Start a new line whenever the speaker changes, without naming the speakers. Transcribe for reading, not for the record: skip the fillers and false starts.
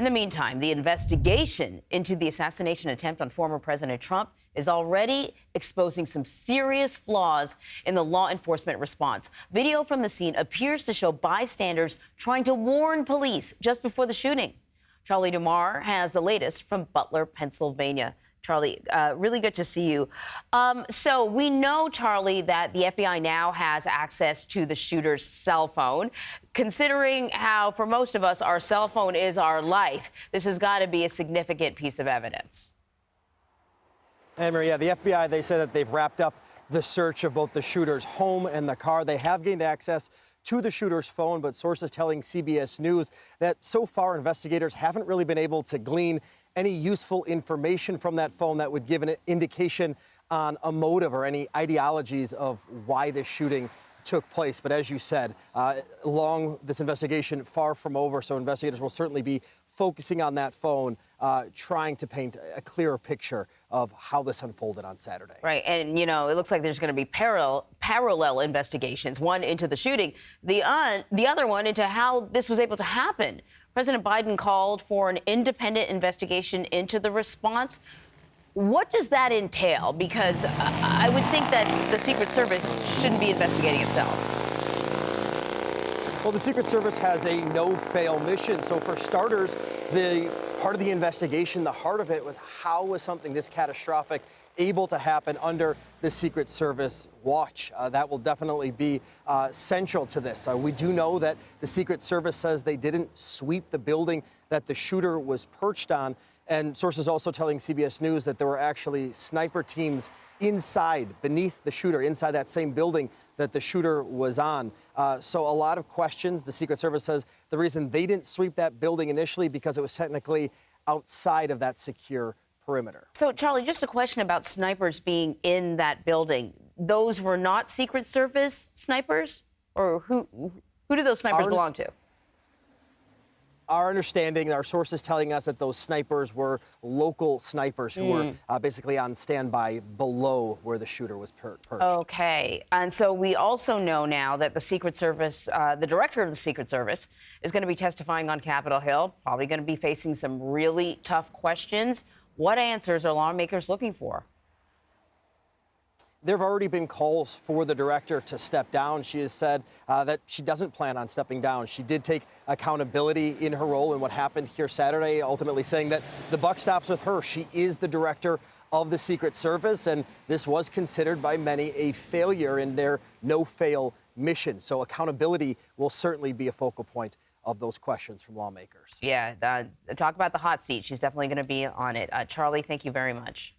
In the meantime, the investigation into the assassination attempt on former President Trump is already exposing some serious flaws in the law enforcement response. Video from the scene appears to show bystanders trying to warn police just before the shooting. Charlie DeMar has the latest from Butler, Pennsylvania. Charlie, really good to see you. So we know, Charlie, that the FBI now has access to the shooter's cell phone. Considering how, for most of us, our cell phone is our life, this has got to be a significant piece of evidence.
And Maria, the FBI, they said that they've wrapped up the search of both the shooter's home and the car. They have gained access to the shooter's phone, but sources telling CBS News that so far investigators haven't really been able to glean any useful information from that phone that would give an indication on a motive or any ideologies of why this shooting took place. But as you said, this investigation far from over, so investigators will certainly be focusing on that phone, trying to paint a clearer picture of how this unfolded on Saturday.
Right, and you know, it looks like there's going to be parallel investigations, one into the shooting, the other one into how this was able to happen. President Biden called for an independent investigation into the response. What does that entail? Because I would think that the Secret Service shouldn't be investigating itself.
Well, the Secret Service has a no-fail mission. So for starters, the part of the investigation, the heart of it was how was something this catastrophic able to happen under the Secret Service watch? That will definitely be central to this. We do know that the Secret Service says they didn't sweep the building that the shooter was perched on. And sources also telling CBS News that there were actually sniper teams beneath the shooter, inside that same building that the shooter was on. So a lot of questions. The Secret Service says the reason they didn't sweep that building initially because it was technically outside of that secure perimeter.
So, Charlie, just a question about snipers being in that building. Those were not Secret Service snipers? Or who do those snipers belong to?
Our understanding, our sources telling us that those snipers were local snipers who were basically on standby below where the shooter was perched.
Okay. And so we also know now that the Secret Service, the director of the Secret Service, is going to be testifying on Capitol Hill, probably going to be facing some really tough questions. What answers are lawmakers looking for?
There have already been calls for the director to step down. She has said that she doesn't plan on stepping down. She did take accountability in her role in what happened here Saturday, ultimately saying that the buck stops with her. She is the director of the Secret Service, and this was considered by many a failure in their no-fail mission. So accountability will certainly be a focal point of those questions from lawmakers.
Yeah, talk about the hot seat. She's definitely going to be on it. Charlie, thank you very much.